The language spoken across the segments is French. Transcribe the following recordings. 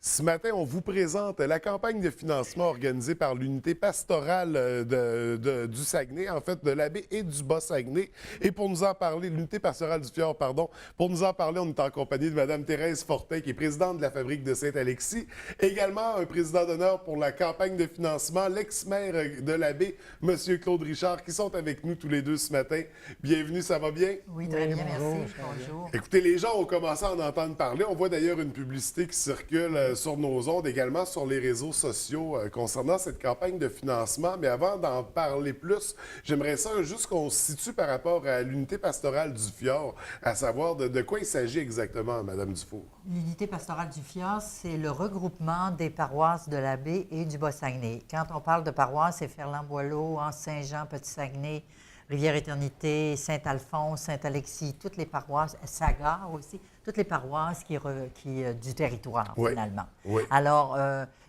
Ce matin, on vous présente la campagne de financement organisée par l'unité pastorale du Saguenay, en fait de la baie et du Bas-Saguenay. Et pour nous en parler, l'unité pastorale du Fjord, pardon, pour nous en parler, on est en compagnie de Mme Thérèse Fortin, qui est présidente de la Fabrique de Saint-Alexis. Également, un président d'honneur pour la campagne de financement, l'ex-maire de la baie, M. Claude Richard, qui sont avec nous tous les deux ce matin. Bienvenue, ça va bien? Oui, très bien, bonjour, merci. Bonjour. Écoutez, les gens ont commencé à en entendre parler. On voit d'ailleurs une publicité qui circule sur nos ondes, également sur les réseaux sociaux concernant cette campagne de financement. Mais avant d'en parler plus, j'aimerais ça juste qu'on se situe par rapport à l'unité pastorale du Fjord, à savoir de quoi il s'agit exactement, Mme Dufour. L'unité pastorale du Fjord, c'est le regroupement des paroisses de la baie et du Bas-Saguenay. Quand on parle de paroisses, c'est Ferland-Boileau, Anse-Saint-Jean, Petit-Saguenay, Rivière-Éternité, Saint-Alphonse, Saint-Alexis, toutes les paroisses, Sagard aussi, toutes les paroisses du territoire, Oui. finalement. Oui. Alors,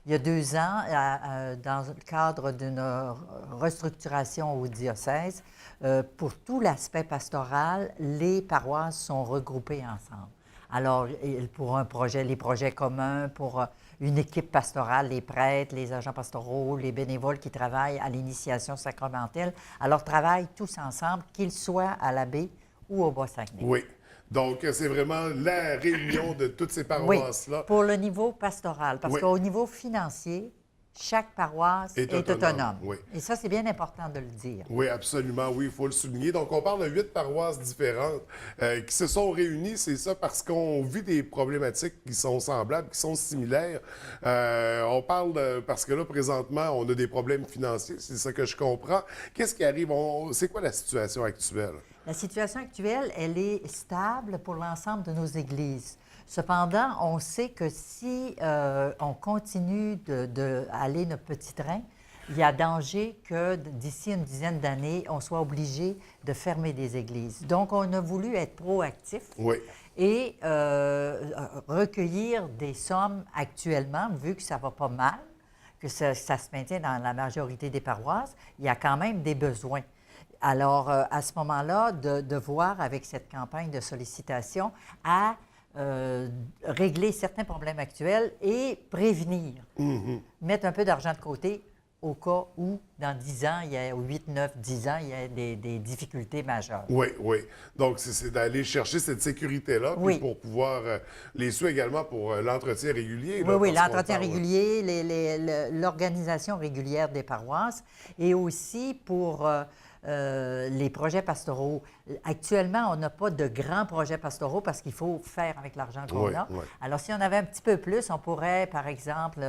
il y a 2 ans, dans le cadre d'une restructuration au diocèse, pour tout l'aspect pastoral, les paroisses sont regroupées ensemble. Alors, pour un projet, les projets communs, pour une équipe pastorale, les prêtres, les agents pastoraux, les bénévoles qui travaillent à l'initiation sacramentelle, alors travaillent tous ensemble, qu'ils soient à la baie ou au Bas-Saguenay. Oui. Donc, c'est vraiment la réunion de toutes ces Oui, paroisses-là. pour le niveau pastoral, parce Oui. qu'au niveau financier, chaque paroisse est autonome. Oui. Et ça, c'est bien important de le dire. Oui, absolument, oui, il faut le souligner. Donc, on parle de 8 paroisses différentes qui se sont réunies, c'est ça, parce qu'on vit des problématiques qui sont semblables, qui sont similaires. On parle parce que là, présentement, on a des problèmes financiers, c'est ça que je comprends. Qu'est-ce qui arrive? C'est quoi la situation actuelle? La situation actuelle, elle est stable pour l'ensemble de nos églises. Cependant, on sait que si on continue d'aller notre petit train, il y a danger que d'ici une dizaine d'années, on soit obligé de fermer des églises. Donc, on a voulu être proactif Oui. et recueillir des sommes actuellement, vu que ça va pas mal, que ça se maintient dans la majorité des paroisses, il y a quand même des besoins. Alors, à ce moment-là, de voir avec cette campagne de sollicitation à régler certains problèmes actuels et prévenir. Mettre un peu d'argent de côté au cas où, dans 10 ans, il y a 8, 9, 10 ans, il y a des difficultés majeures. Oui, oui. Donc, c'est d'aller chercher cette sécurité-là, puis Oui. pour pouvoir les sous également pour l'entretien régulier. Oui, là, oui, parce qu'on l'entretien parle- régulier, l'organisation régulière des paroisses et aussi pour les projets pastoraux. Actuellement, on n'a pas de grands projets pastoraux parce qu'il faut faire avec l'argent qu'on Oui, a. oui. Alors, si on avait un petit peu plus, on pourrait, par exemple,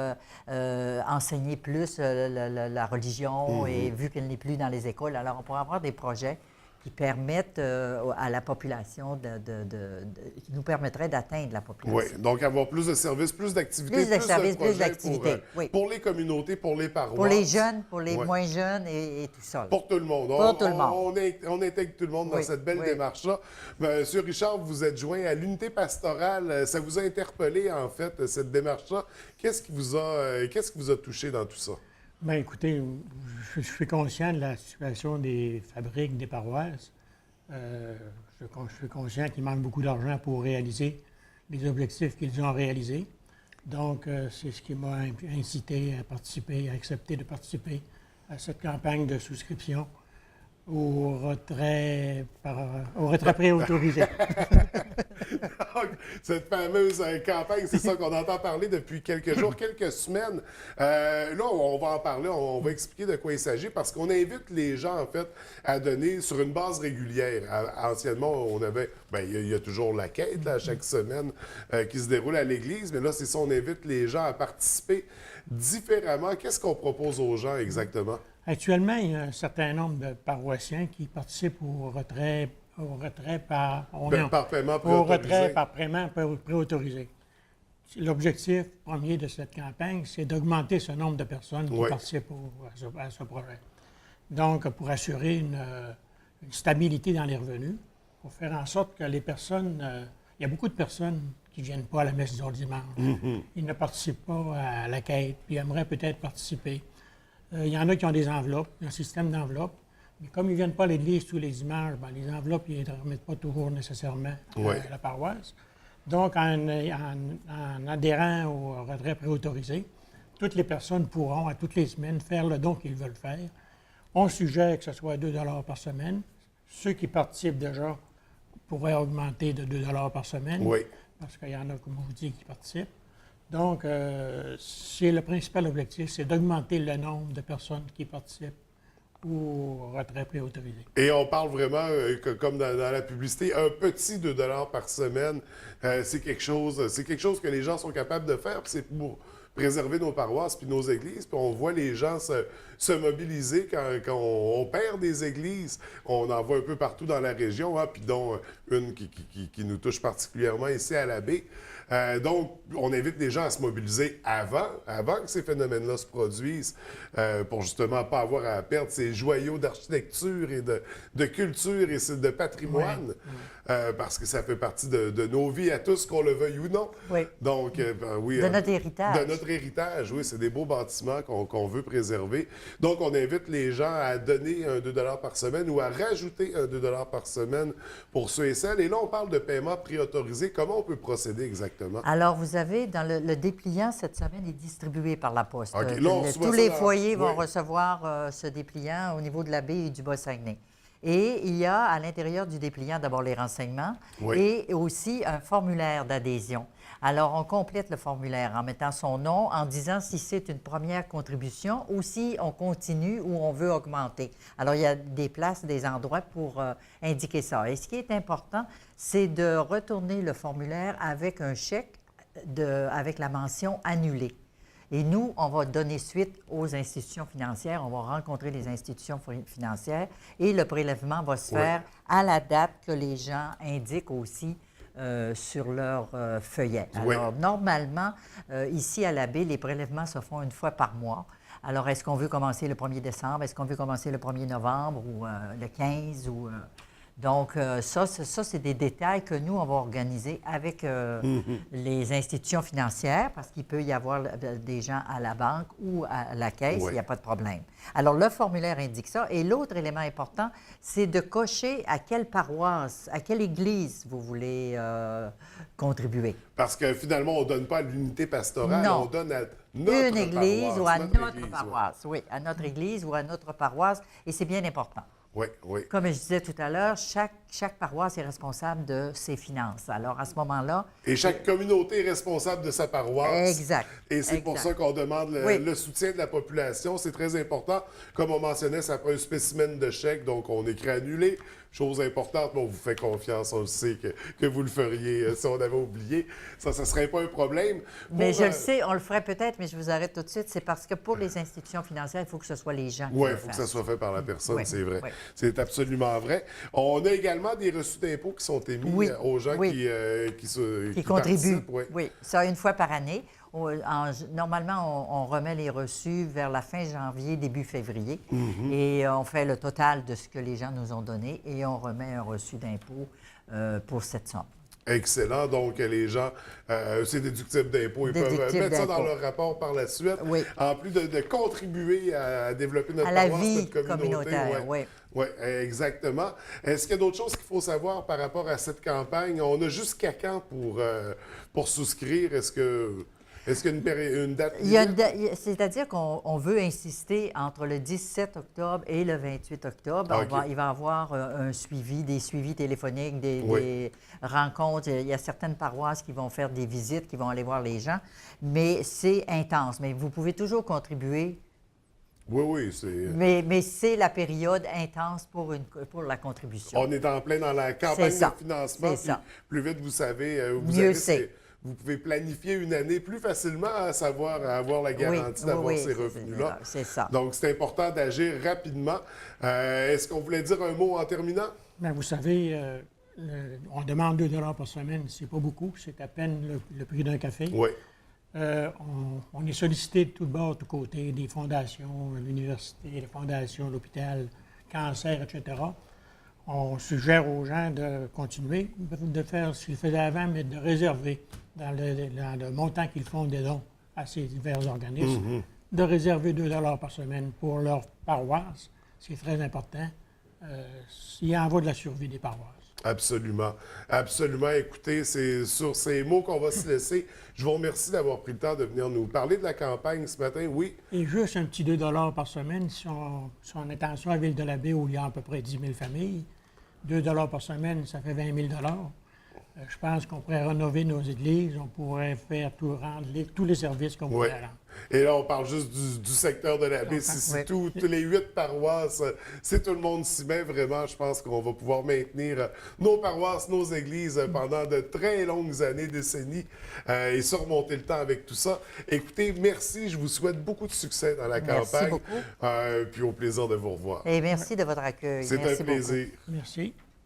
enseigner plus la religion et vu qu'elle n'est plus dans les écoles, alors on pourrait avoir des projets qui permettent à la population qui nous permettraient d'atteindre la population. Oui, donc avoir plus de services, plus d'activités, Plus de services, plus projets d'activités, oui. pour les communautés, pour les paroisses. Pour les jeunes, pour les Ouais. moins jeunes et tout ça. là. Pour tout le monde. Pour tout le monde. On intègre tout le monde dans Oui, cette belle oui. démarche-là. Monsieur Richard, vous êtes joint à l'unité pastorale. Ça vous a interpellé, en fait, cette démarche-là. Qu'est-ce qui vous a touché dans tout ça? Bien, écoutez, je suis conscient de la situation des fabriques, des paroisses. Je suis conscient qu'il manque beaucoup d'argent pour réaliser les objectifs qu'ils ont réalisés. Donc, c'est ce qui m'a incité à participer, à accepter de participer à cette campagne de souscription au retrait préautorisé. Donc, cette fameuse campagne, c'est ça qu'on entend parler depuis quelques jours, quelques semaines. Là, on va en parler, on va expliquer de quoi il s'agit parce qu'on invite les gens, en fait, à donner sur une base régulière. Anciennement, on avait, bien, il y a toujours la quête, là, chaque semaine, qui se déroule à l'Église, mais là, c'est ça, on invite les gens à participer différemment. Qu'est-ce qu'on propose aux gens exactement? Actuellement, il y a un certain nombre de paroissiens qui participent au retrait par... Par paiement Au retrait préautorisé. par paiement préautorisé. L'objectif premier de cette campagne, c'est d'augmenter ce nombre de personnes qui Oui. participent à ce projet. Donc, pour assurer une stabilité dans les revenus, pour faire en sorte que les personnes... il y a beaucoup de personnes qui ne viennent pas à la messe du dimanche. Ils ne participent pas à la quête, puis aimeraient peut-être participer. Il y en a qui ont des enveloppes, un système d'enveloppes. Mais comme ils ne viennent pas à l'église tous les dimanches, bien, les enveloppes, ils ne les remettent pas toujours nécessairement Oui. à la paroisse. Donc, en adhérant au retrait préautorisé, toutes les personnes pourront, à toutes les semaines, faire le don qu'ils veulent faire. On suggère que ce soit 2 par semaine. Ceux qui participent déjà pourraient augmenter de 2 par semaine, Oui. parce qu'il y en a, comme je vous dis, qui participent. Donc, c'est le principal objectif, c'est d'augmenter le nombre de personnes qui participent au retrait préautorisé. Et on parle vraiment, comme dans la publicité, un petit 2 par semaine. C'est quelque chose que les gens sont capables de faire. Puis c'est pour préserver nos paroisses puis nos églises. Puis on voit les gens se mobiliser quand on perd des églises. On en voit un peu partout dans la région, hein, puis dont une qui nous touche particulièrement ici à la baie. Donc, on invite les gens à se mobiliser avant que ces phénomènes-là se produisent, pour justement pas avoir à perdre ces joyaux d'architecture et de culture et de patrimoine, parce que ça fait partie de nos vies à tous, qu'on le veuille ou non. Oui. Donc, oui. De notre héritage. De notre héritage, oui. C'est des beaux bâtiments qu'on veut préserver. Donc, on invite les gens à donner un 2 par semaine ou à rajouter un 2 par semaine pour ceux et celles. Et là, on parle de paiement préautorisé. Comment on peut procéder exactement? Alors, vous avez, dans le dépliant, cette semaine, est distribué par la Poste. OK, là, on reçoit Tous ça les dans- foyers vont oui. recevoir ce dépliant au niveau de la baie et du Bas-Saguenay. Et il y a à l'intérieur du dépliant d'abord les renseignements Oui. et aussi un formulaire d'adhésion. Alors, on complète le formulaire en mettant son nom, en disant si c'est une première contribution ou si on continue ou on veut augmenter. Alors, il y a des places, des endroits pour indiquer ça. Et ce qui est important, c'est de retourner le formulaire avec un chèque avec la mention annulée. Et nous, on va donner suite aux institutions financières, on va rencontrer les institutions financières et le prélèvement va se faire à la date que les gens indiquent aussi sur leur feuillet. Oui. Alors, normalement, ici à la baie, les prélèvements se font une fois par mois. Alors, est-ce qu'on veut commencer le 1er décembre? Est-ce qu'on veut commencer le 1er novembre ou le 15? Donc, ça, c'est des détails que nous, on va organiser avec les institutions financières, parce qu'il peut y avoir des gens à la banque ou à la caisse, il n'y a pas de problème. Alors, le formulaire indique ça. Et l'autre élément important, c'est de cocher à quelle paroisse, à quelle église vous voulez contribuer. Parce que finalement, on ne donne pas à l'unité pastorale, Non. on donne à notre Une église paroisse, ou à notre église, paroisse. Oui, à notre église ou à notre paroisse. Et c'est bien important. Oui, oui. Comme je disais tout à l'heure, chaque paroisse est responsable de ses finances. Alors, à ce moment-là... Et chaque communauté est responsable de sa paroisse. Exact. Et c'est pour ça qu'on demande le soutien de la population. C'est très important. Comme on mentionnait, ça prend un spécimen de chèque, donc on écrit annulé. Chose importante, mais on vous fait confiance, on le sait que vous le feriez si on avait oublié. Ça ne serait pas un problème. Mais je le sais, on le ferait peut-être, mais je vous arrête tout de suite. C'est parce que pour les institutions financières, il faut que ce soit les gens qui Oui, le il faut que fassent. ça soit fait par la personne, Oui, c'est vrai. oui. C'est absolument vrai. On a également des reçus d'impôts qui sont émis aux gens qui contribuent. participent, oui. Oui, ça une fois par année. Normalement, on remet les reçus vers la fin janvier, début février. Et on fait le total de ce que les gens nous ont donné et on remet un reçu d'impôt pour cette somme. Excellent. Donc, les gens, c'est déductible d'impôts. Ils peuvent mettre ça dans leur rapport par la suite. Oui. En plus de contribuer à développer notre À la paroisse, vie notre communauté. communautaire, oui. Oui, exactement. Est-ce qu'il y a d'autres choses qu'il faut savoir par rapport à cette campagne? On a jusqu'à quand pour souscrire? Est-ce qu'il y a une date limite? C'est-à-dire qu'on veut insister entre le 17 octobre et le 28 octobre. OK. Il va y avoir un suivi, des suivis téléphoniques, des rencontres. Il y a certaines paroisses qui vont faire des visites, qui vont aller voir les gens, mais c'est intense. Mais vous pouvez toujours contribuer. Oui, c'est... Mais c'est la période intense pour la contribution. On est en plein dans la campagne C'est ça. de financement. C'est ça. Plus vite vous savez, Mieux c'est. Vous pouvez planifier une année plus facilement à avoir la garantie d'avoir ces revenus-là. C'est ça. Donc, c'est important d'agir rapidement. Est-ce qu'on voulait dire un mot en terminant? Bien, vous savez, on demande 2 par semaine, c'est pas beaucoup, c'est à peine le prix d'un café. Oui. On est sollicité de tous bords, de tous côtés, des fondations, l'université, les fondations, l'hôpital, cancer, etc. On suggère aux gens de continuer, de faire ce qu'ils faisaient avant, mais de réserver dans le montant qu'ils font des dons à ces divers organismes, de réserver 2 par semaine pour leur paroisse. C'est très important. Il y en va de la survie des paroisses. Absolument. Absolument. Écoutez, c'est sur ces mots qu'on va se laisser. Je vous remercie d'avoir pris le temps de venir nous parler de la campagne ce matin. Oui. Et juste un petit 2 par semaine, si on est attention à Ville-de-la-Baie où il y a à peu près 10 000 familles, 2 par semaine, ça fait 20 000 Je pense qu'on pourrait rénover nos églises, on pourrait faire rendre tous les services qu'on Oui. pourrait rendre. Et là, on parle juste du secteur de la baie. Si Oui. tous les 8 paroisses, si tout le monde s'y met, vraiment, je pense qu'on va pouvoir maintenir nos paroisses, nos églises pendant de très longues années, décennies, et surmonter le temps avec tout ça. Écoutez, merci. Je vous souhaite beaucoup de succès dans la Merci campagne. beaucoup. Puis au plaisir de vous revoir. Et merci de votre accueil. C'est un Merci beaucoup. plaisir. Merci.